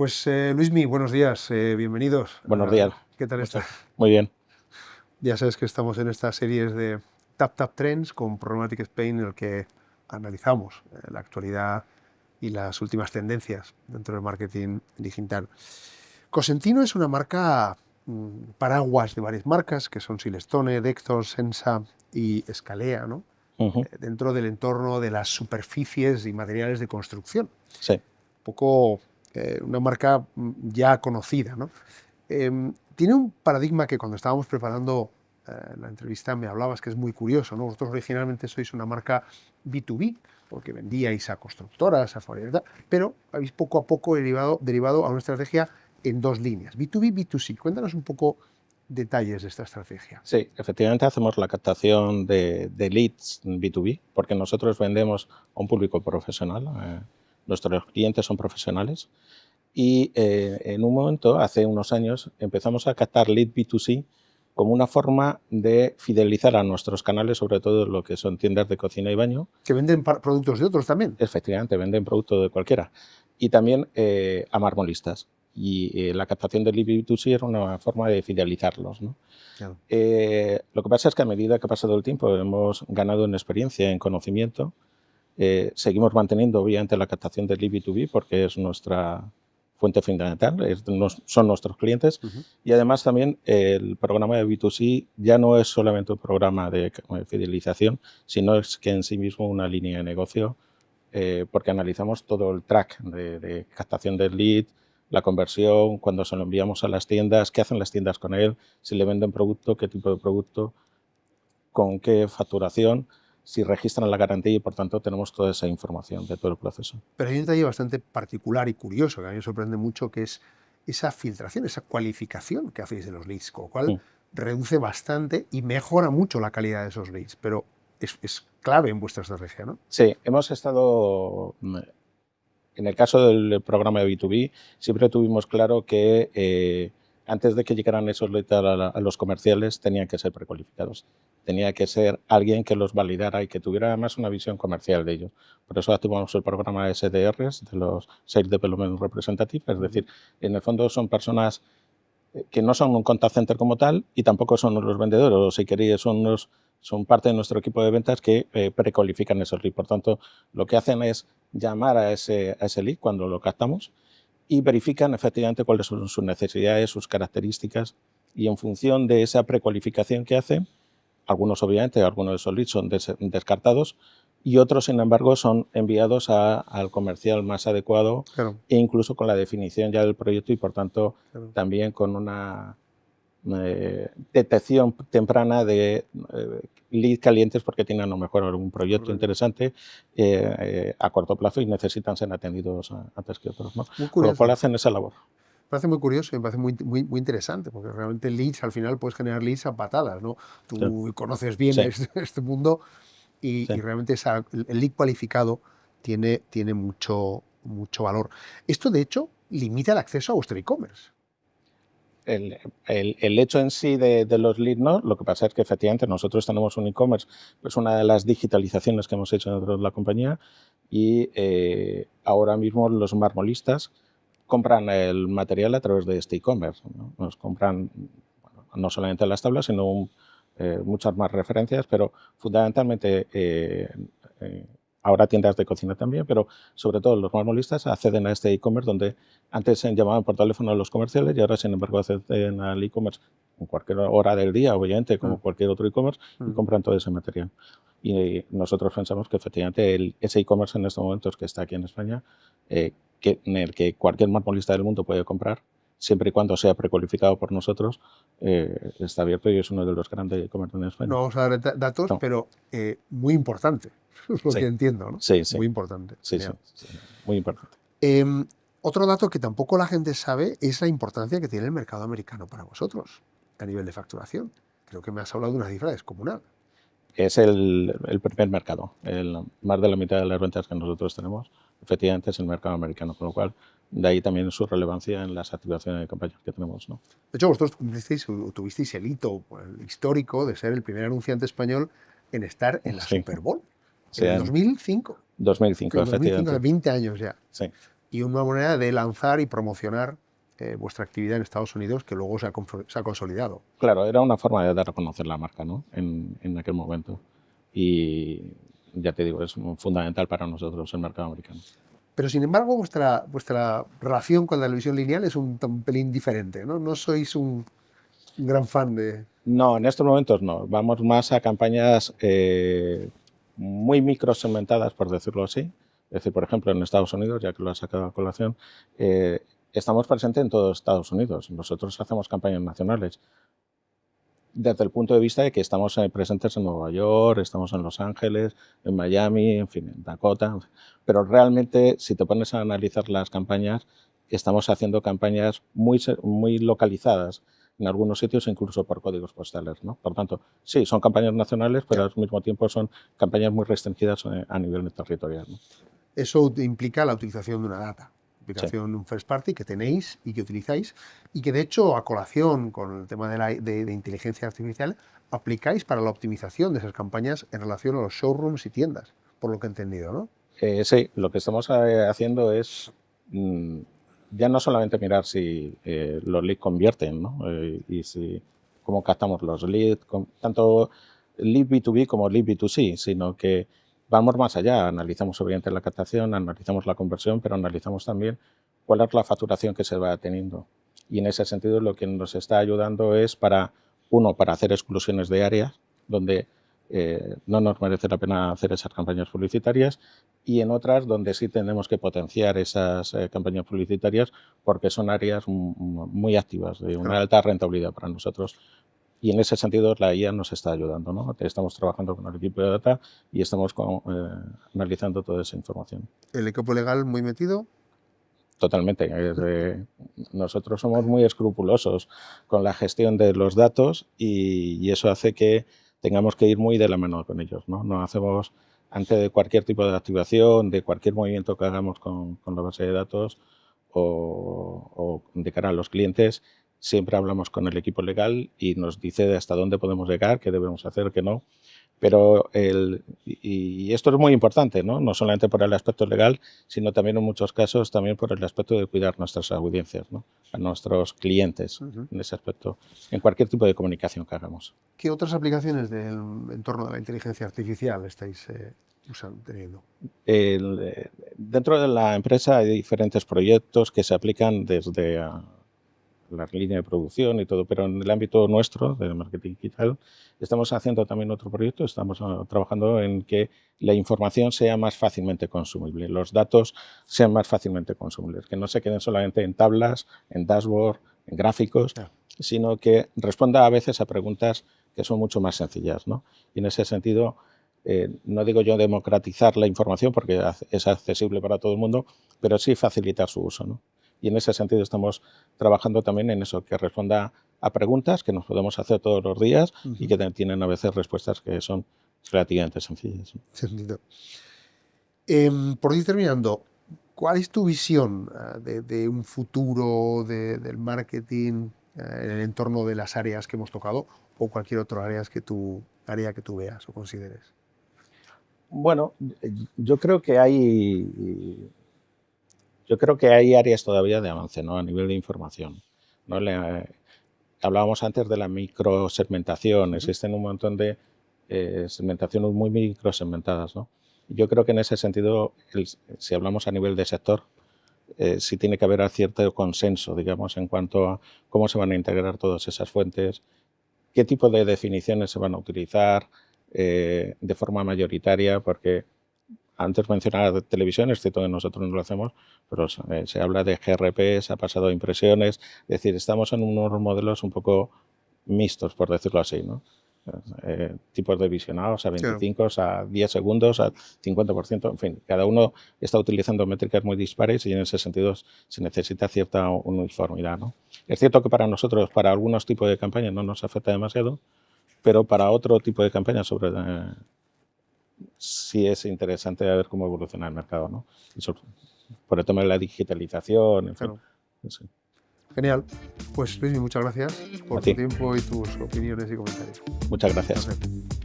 Pues Luismi, buenos días, bienvenidos. Buenos días. ¿Qué tal estás? Muy bien. Ya sabes que estamos en estas series de Tap Trends con Programmatic Spain, en el que analizamos la actualidad y las últimas tendencias dentro del marketing digital. Cosentino es una marca paraguas de varias marcas, que son Silestone, Dextor, Sensa y Scalea, ¿no? Dentro del entorno de las superficies y materiales de construcción. Sí. Un poco una marca ya conocida, ¿no? Tiene un paradigma que cuando estábamos preparando la entrevista me hablabas que es muy curioso, ¿no? Vosotros originalmente sois una marca B2B, porque vendíais a constructoras, a fábricas, pero habéis poco a poco derivado a una estrategia en dos líneas, B2B, B2C. Cuéntanos un poco detalles de esta estrategia. Sí, efectivamente hacemos la captación de leads B2B, porque nosotros vendemos a un público profesional, nuestros clientes son profesionales, y en un momento, hace unos años, empezamos a captar lead B2C como una forma de fidelizar a nuestros canales, sobre todo lo que son tiendas de cocina y baño. ¿Que venden productos de otros también? Efectivamente, venden productos de cualquiera. Y también a marmolistas. Y la captación del lead B2C era una forma de fidelizarlos, ¿no? Claro. Lo que pasa es que a medida que ha pasado el tiempo hemos ganado en experiencia, en conocimiento. Seguimos manteniendo obviamente la captación del lead B2B porque es nuestra fuente fundamental, son nuestros clientes. Y además también el programa de B2C ya no es solamente un programa de fidelización, sino es que en sí mismo una línea de negocio, porque analizamos todo el track de captación del lead, la conversión, cuando se lo enviamos a las tiendas, qué hacen las tiendas con él, si le venden producto, qué tipo de producto, con qué facturación, si registran la garantía y, por tanto, tenemos toda esa información de todo el proceso. Pero hay un detalle bastante particular y curioso que a mí me sorprende mucho, que es esa filtración, esa cualificación que hacéis de los leads, con lo cual reduce bastante y mejora mucho la calidad de esos leads, pero es clave en vuestra estrategia, ¿no? Sí, hemos estado... En el caso del programa de B2B, siempre tuvimos claro que antes de que llegaran esos leads a los comerciales, tenían que ser precualificados. Tenía que ser alguien que los validara y que tuviera además una visión comercial de ellos. Por eso activamos el programa de SDRs, de los Sales Development Representatives, es decir, en el fondo son personas que no son un contact center como tal y tampoco son los vendedores, o si queréis son parte de nuestro equipo de ventas que precualifican esos leads. Por tanto, lo que hacen es llamar a ese lead cuando lo captamos y verifican efectivamente cuáles son sus necesidades, sus características, y en función de esa precualificación que hacen, algunos obviamente, algunos de esos leads son descartados y otros, sin embargo, son enviados al comercial más adecuado, Claro. E incluso con la definición ya del proyecto y, por tanto, también con una detección temprana de leads calientes porque tienen a lo mejor algún proyecto interesante a corto plazo y necesitan ser atendidos antes que otros, ¿no? Con lo cual hacen esa labor. Me parece muy curioso y me parece muy interesante, porque realmente leads, al final puedes generar leads a patadas, ¿no? Tú conoces bien este mundo y realmente el lead cualificado tiene mucho valor. Esto, de hecho, limita el acceso a vuestro e-commerce. El hecho en sí de los leads, no. Lo que pasa es que efectivamente nosotros tenemos un e-commerce, es una de las digitalizaciones que hemos hecho dentro de la compañía y ahora mismo los marmolistas compran el material a través de este e-commerce, ¿no? Nos compran no solamente las tablas, sino muchas más referencias, pero fundamentalmente ahora tiendas de cocina también, pero sobre todo los marmolistas acceden a este e-commerce donde antes se llamaban por teléfono a los comerciales y ahora, sin embargo, acceden al e-commerce en cualquier hora del día, obviamente, como cualquier otro e-commerce, y compran todo ese material. Y nosotros pensamos que efectivamente ese e-commerce en estos momentos que está aquí en España, en el que cualquier marmolista del mundo puede comprar, siempre y cuando sea precualificado por nosotros, está abierto y es uno de los grandes e-commerce en España. No vamos a dar datos, pero muy importante, es lo que entiendo, ¿no? Sí. Muy importante. Sí, muy importante. Otro dato que tampoco la gente sabe es la importancia que tiene el mercado americano para vosotros a nivel de facturación. Creo que me has hablado de una cifra descomunal. Es el primer mercado. Más de la mitad de las ventas que nosotros tenemos, efectivamente, es el mercado americano, con lo cual, de ahí también su relevancia en las activaciones de campañas que tenemos, ¿no? De hecho, vosotros tuvisteis el hito histórico de ser el primer anunciante español en estar en la Super Bowl. En el 2005. 2005, efectivamente. 2020 años ya. Sí. y una manera de lanzar y promocionar vuestra actividad en Estados Unidos, que luego se ha consolidado. Claro, era una forma de dar a conocer la marca, ¿no? En aquel momento. Y ya te digo, es fundamental para nosotros el mercado americano. Pero sin embargo, vuestra relación con la televisión lineal es un pelín diferente, ¿no? No sois un gran fan de... No, en estos momentos no. Vamos más a campañas muy microsegmentadas, por decirlo así. Es decir, por ejemplo, en Estados Unidos, ya que lo has sacado a colación, estamos presentes en todo Estados Unidos. Nosotros hacemos campañas nacionales. Desde el punto de vista de que estamos presentes en Nueva York, estamos en Los Ángeles, en Miami, en fin, en Dakota, pero realmente si te pones a analizar las campañas, estamos haciendo campañas muy localizadas en algunos sitios, incluso por códigos postales, ¿no? Por tanto, sí, son campañas nacionales, pero al mismo tiempo son campañas muy restringidas a nivel territorial, ¿no? Eso implica la utilización de una data. Aplicación, Sí. un first party que tenéis y que utilizáis y que de hecho a colación con el tema de inteligencia artificial aplicáis para la optimización de esas campañas en relación a los showrooms y tiendas, por lo que he entendido, ¿no? Sí, lo que estamos haciendo es ya no solamente mirar si los leads convierten, ¿no? Y cómo captamos los leads, tanto lead B2B como lead B2C, sino que vamos más allá, analizamos obviamente la captación, analizamos la conversión, pero analizamos también cuál es la facturación que se va teniendo. Y en ese sentido lo que nos está ayudando es para hacer exclusiones de áreas donde no nos merece la pena hacer esas campañas publicitarias, y en otras donde sí tenemos que potenciar esas campañas publicitarias porque son áreas muy activas, de una alta rentabilidad para nosotros. Y en ese sentido la IA nos está ayudando, ¿no? Estamos trabajando con el equipo de data y estamos analizando toda esa información. ¿El equipo legal muy metido? Totalmente. Nosotros somos muy escrupulosos con la gestión de los datos y eso hace que tengamos que ir muy de la mano con ellos, ¿no? No hacemos, antes de cualquier tipo de activación, de cualquier movimiento que hagamos con la base de datos o de cara a los clientes, siempre hablamos con el equipo legal y nos dice hasta dónde podemos llegar, qué debemos hacer, qué no. Pero y esto es muy importante, ¿no? No solamente por el aspecto legal, sino también en muchos casos también por el aspecto de cuidar nuestras audiencias, ¿no? A nuestros clientes, en ese aspecto, en cualquier tipo de comunicación que hagamos. ¿Qué otras aplicaciones del entorno de la inteligencia artificial estáis teniendo? Dentro de la empresa hay diferentes proyectos que se aplican desde la línea de producción y todo, pero en el ámbito nuestro de marketing digital estamos haciendo también otro proyecto, estamos trabajando en que la información sea más fácilmente consumible, los datos sean más fácilmente consumibles, que no se queden solamente en tablas, en dashboard, en gráficos, sino que responda a veces a preguntas que son mucho más sencillas, ¿no? Y en ese sentido, no digo yo democratizar la información porque es accesible para todo el mundo, pero sí facilitar su uso, ¿no? Y en ese sentido estamos trabajando también en eso, que responda a preguntas que nos podemos hacer todos los días y que tienen a veces respuestas que son relativamente sencillas. Sentido. Por ir terminando, ¿cuál es tu visión de un futuro del marketing en el entorno de las áreas que hemos tocado o cualquier otra área que tú veas o consideres? Bueno, yo creo que hay áreas todavía de avance, ¿no? A nivel de información, ¿no? Hablábamos antes de la microsegmentación, existen un montón de segmentaciones muy microsegmentadas, ¿no? Yo creo que en ese sentido, si hablamos a nivel de sector, sí tiene que haber cierto consenso, digamos, en cuanto a cómo se van a integrar todas esas fuentes, qué tipo de definiciones se van a utilizar de forma mayoritaria, porque antes mencionaba televisión, es cierto que nosotros no lo hacemos, pero se habla de GRP, se ha pasado a impresiones, es decir, estamos en unos modelos un poco mixtos, por decirlo así, ¿no? Tipos de visionados a 25, a 10 segundos, a 50%, en fin, cada uno está utilizando métricas muy dispares y en ese sentido se necesita cierta uniformidad, ¿no? Es cierto que para nosotros, para algunos tipos de campañas no nos afecta demasiado, pero para otro tipo de campañas sí es interesante ver cómo evoluciona el mercado, ¿no? Por el tema de la digitalización, en fin. Sí. Genial. Pues Luis, muchas gracias por tu tiempo y tus opiniones y comentarios. Muchas gracias. Gracias.